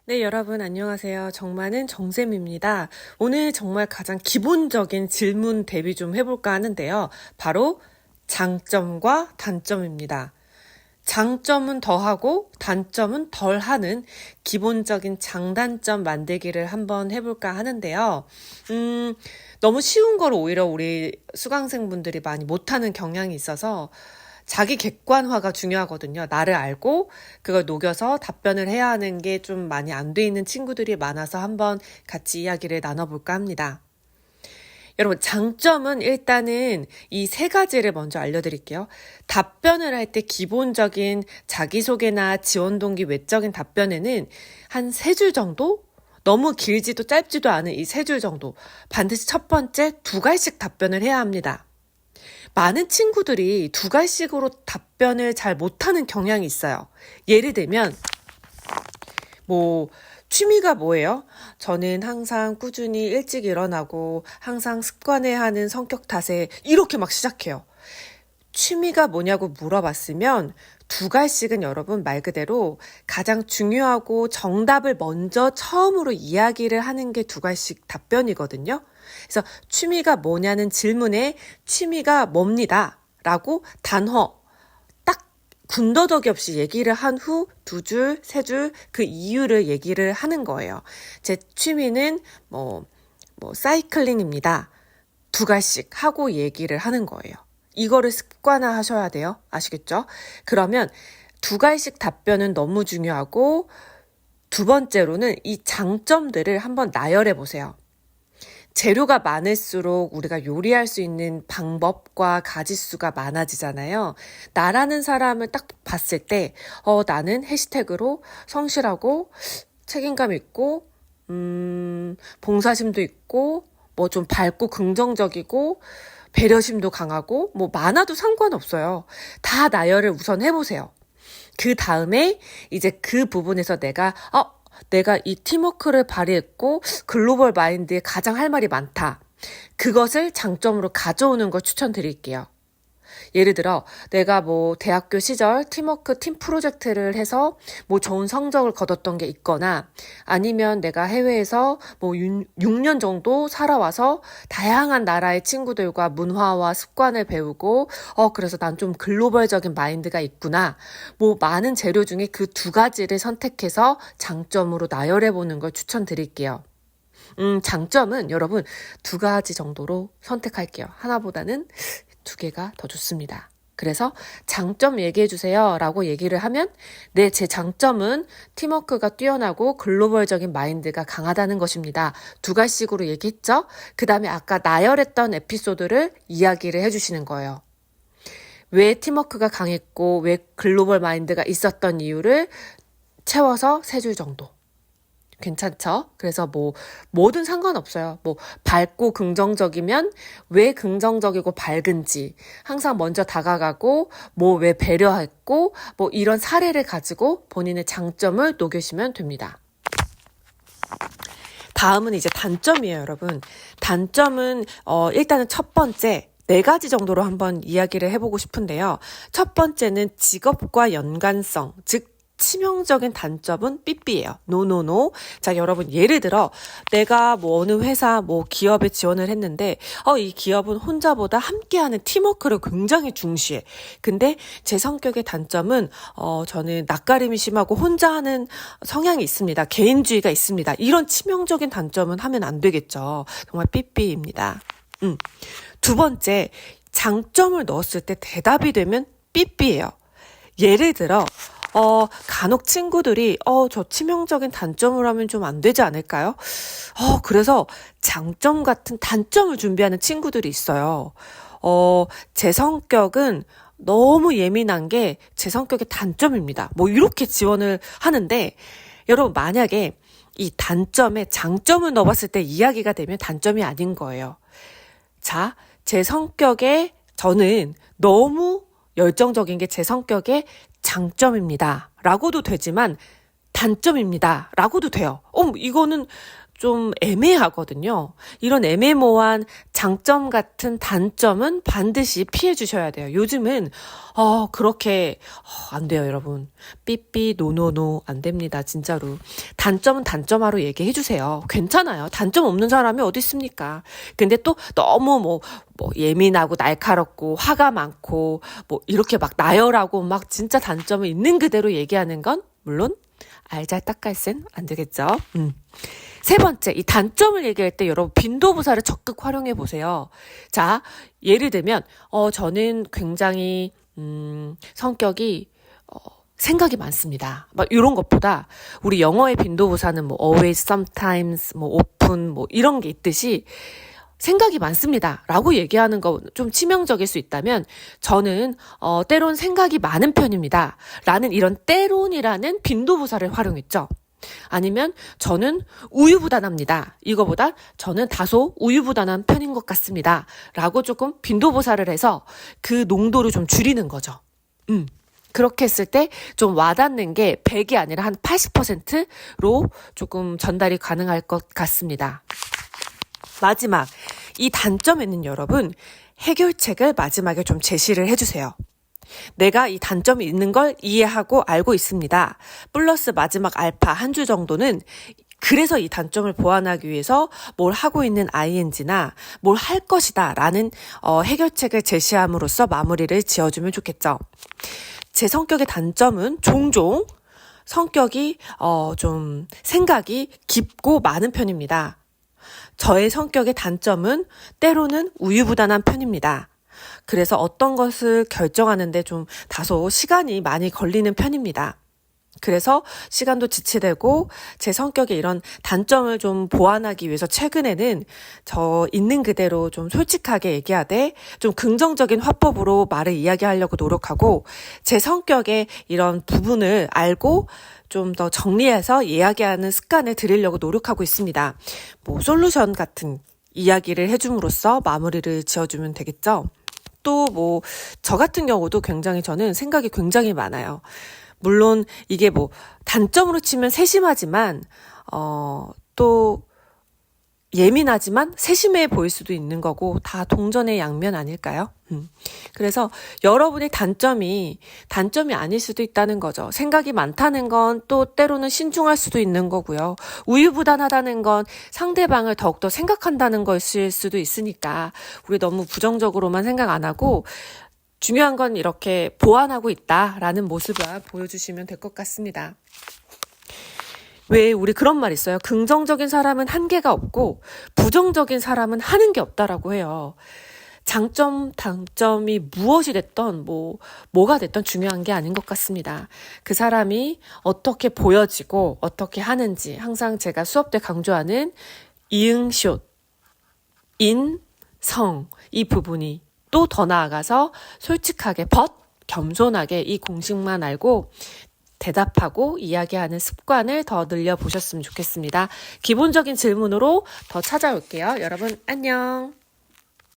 네, 여러분 안녕하세요. 정말은 정쌤입니다. 오늘 정말 가장 기본적인 질문 대비 좀 해볼까 하는데요. 바로 장점과 단점입니다. 장점은 더하고 단점은 덜하는 기본적인 장단점 만들기를 한번 해볼까 하는데요. 너무 쉬운 걸 오히려 우리 수강생분들이 많이 못하는 경향이 있어서 자기 객관화가 중요하거든요. 나를 알고 그걸 녹여서 답변을 해야 하는 게 좀 많이 안 돼 있는 친구들이 많아서 한번 같이 이야기를 나눠볼까 합니다. 여러분, 장점은 일단은 이 세 가지를 먼저 알려드릴게요. 답변을 할 때 기본적인 자기소개나 지원동기 외적인 답변에는 한 3줄 정도? 너무 길지도 짧지도 않은 이 3줄 정도. 반드시 첫 번째 2갈씩 답변을 해야 합니다. 많은 친구들이 2갈씩으로 답변을 잘 못하는 경향이 있어요. 예를 들면 취미가 뭐예요? 저는 항상 꾸준히 일찍 일어나고 항상 습관화하는 성격 탓에 이렇게 막 시작해요. 취미가 뭐냐고 물어봤으면 2갈씩은 여러분 말 그대로 가장 중요하고 정답을 먼저 처음으로 이야기를 하는 게 2갈씩 답변이거든요. 그래서 취미가 뭐냐는 질문에 취미가 뭡니다 라고 단어 딱 군더더기 없이 얘기를 한 후 2줄, 3줄 그 이유를 얘기를 하는 거예요. 제 취미는 사이클링입니다. 2갈씩 하고 얘기를 하는 거예요. 이거를 습관화 하셔야 돼요. 아시겠죠? 그러면 2갈씩 답변은 너무 중요하고 두 번째로는 이 장점들을 한번 나열해 보세요. 재료가 많을수록 우리가 요리할 수 있는 방법과 가짓수가 많아지잖아요. 나라는 사람을 딱 봤을 때 나는 해시태그로 성실하고 책임감 있고 봉사심도 있고 좀 밝고 긍정적이고 배려심도 강하고 많아도 상관없어요. 다 나열을 우선 해보세요. 그 다음에 이제 그 부분에서 내가 이 팀워크를 발휘했고 글로벌 마인드에 가장 할 말이 많다. 그것을 장점으로 가져오는 걸 추천드릴게요. 예를 들어 내가 대학교 시절 팀워크 팀 프로젝트를 해서 좋은 성적을 거뒀던 게 있거나 아니면 내가 해외에서 6년 정도 살아와서 다양한 나라의 친구들과 문화와 습관을 배우고 그래서 난 좀 글로벌적인 마인드가 있구나. 많은 재료 중에 그 2가지를 선택해서 장점으로 나열해 보는 걸 추천드릴게요. 장점은 여러분 2가지 정도로 선택할게요. 하나보다는 2개가 더 좋습니다. 그래서 장점 얘기해 주세요 라고 얘기를 하면 제 장점은 팀워크가 뛰어나고 글로벌적인 마인드가 강하다는 것입니다. 2갈씩으로 얘기했죠? 그 다음에 아까 나열했던 에피소드를 이야기를 해주시는 거예요. 왜 팀워크가 강했고 왜 글로벌 마인드가 있었던 이유를 채워서 3줄 정도. 괜찮죠? 그래서 뭐든 상관없어요. 밝고 긍정적이면 왜 긍정적이고 밝은지 항상 먼저 다가가고 왜 배려했고 이런 사례를 가지고 본인의 장점을 녹여시면 됩니다. 다음은 이제 단점이에요, 여러분. 단점은 일단은 첫 번째 4가지 정도로 한번 이야기를 해보고 싶은데요. 첫 번째는 직업과 연관성, 즉 치명적인 단점은 삐삐예요. 노노노. 자, 여러분 예를 들어 내가 어느 회사 기업에 지원을 했는데 이 기업은 혼자보다 함께하는 팀워크를 굉장히 중시해. 근데 제 성격의 단점은 저는 낯가림이 심하고 혼자 하는 성향이 있습니다. 개인주의가 있습니다. 이런 치명적인 단점은 하면 안 되겠죠. 정말 삐삐입니다. 두 번째, 장점을 넣었을 때 대답이 되면 삐삐예요. 예를 들어 간혹 친구들이 저 치명적인 단점을 하면 좀 안 되지 않을까요? 그래서 장점 같은 단점을 준비하는 친구들이 있어요. 제 성격은 너무 예민한 게 제 성격의 단점입니다. 이렇게 지원을 하는데 여러분 만약에 이 단점에 장점을 넣어봤을 때 이야기가 되면 단점이 아닌 거예요. 자, 제 성격에 저는 너무 열정적인 게 제 성격의 장점입니다. 라고도 되지만 단점입니다. 라고도 돼요. 이거는 좀 애매하거든요. 이런 애매모호한 장점 같은 단점은 반드시 피해 주셔야 돼요. 요즘은 그렇게 안 돼요, 여러분. 삐삐 노노노 안 됩니다, 진짜로. 단점은 단점화로 얘기해 주세요. 괜찮아요. 단점 없는 사람이 어디 있습니까? 근데 또 너무 뭐 예민하고 날카롭고 화가 많고 뭐 이렇게 막 나열하고 막 진짜 단점을 있는 그대로 얘기하는 건 물론 알잘딱깔센 안 되겠죠. 세 번째, 이 단점을 얘기할 때 여러분 빈도부사를 적극 활용해 보세요. 자, 예를 들면 저는 굉장히 성격이 생각이 많습니다. 막 이런 것보다 우리 영어의 빈도부사는 뭐 always, sometimes, 뭐 often 뭐 이런 게 있듯이 생각이 많습니다. 라고 얘기하는 거 좀 치명적일 수 있다면 저는 때론 생각이 많은 편입니다. 라는 이런 때론이라는 빈도부사를 활용했죠. 아니면 저는 우유부단합니다. 이거보다 저는 다소 우유부단한 편인 것 같습니다. 라고 조금 빈도부사를 해서 그 농도를 좀 줄이는 거죠. 그렇게 했을 때 좀 와닿는 게 100이 아니라 한 80%로 조금 전달이 가능할 것 같습니다. 마지막, 이 단점에는 여러분 해결책을 마지막에 좀 제시를 해주세요. 내가 이 단점이 있는 걸 이해하고 알고 있습니다. 플러스 마지막 알파 한 줄 정도는 그래서 이 단점을 보완하기 위해서 뭘 하고 있는 ing나 뭘 할 것이다 라는 해결책을 제시함으로써 마무리를 지어주면 좋겠죠. 제 성격의 단점은 종종 성격이 좀 생각이 깊고 많은 편입니다. 저의 성격의 단점은 때로는 우유부단한 편입니다. 그래서 어떤 것을 결정하는데 좀 다소 시간이 많이 걸리는 편입니다. 그래서 시간도 지체되고 제 성격의 이런 단점을 좀 보완하기 위해서 최근에는 저 있는 그대로 좀 솔직하게 얘기하되 좀 긍정적인 화법으로 말을 이야기하려고 노력하고 제 성격의 이런 부분을 알고 좀 더 정리해서 이야기하는 습관을 들이려고 노력하고 있습니다. 뭐 솔루션 같은 이야기를 해줌으로써 마무리를 지어주면 되겠죠. 또 뭐 저 같은 경우도 굉장히 저는 생각이 굉장히 많아요. 물론 이게 뭐 단점으로 치면 세심하지만 또 예민하지만 세심해 보일 수도 있는 거고 다 동전의 양면 아닐까요? 그래서 여러분의 단점이 아닐 수도 있다는 거죠. 생각이 많다는 건 또 때로는 신중할 수도 있는 거고요. 우유부단하다는 건 상대방을 더욱더 생각한다는 것일 수도 있으니까 우리 너무 부정적으로만 생각 안 하고 중요한 건 이렇게 보완하고 있다라는 모습을 보여주시면 될 것 같습니다. 왜 우리 그런 말 있어요. 긍정적인 사람은 한계가 없고 부정적인 사람은 하는 게 없다라고 해요. 장점, 단점이 무엇이 됐던 뭐가 됐던 중요한 게 아닌 것 같습니다. 그 사람이 어떻게 보여지고 어떻게 하는지 항상 제가 수업 때 강조하는 이응시옷, 인, 성 이 부분이 또 더 나아가서 솔직하게 겸손하게 이 공식만 알고 대답하고 이야기하는 습관을 더 늘려보셨으면 좋겠습니다. 기본적인 질문으로 더 찾아올게요. 여러분 안녕.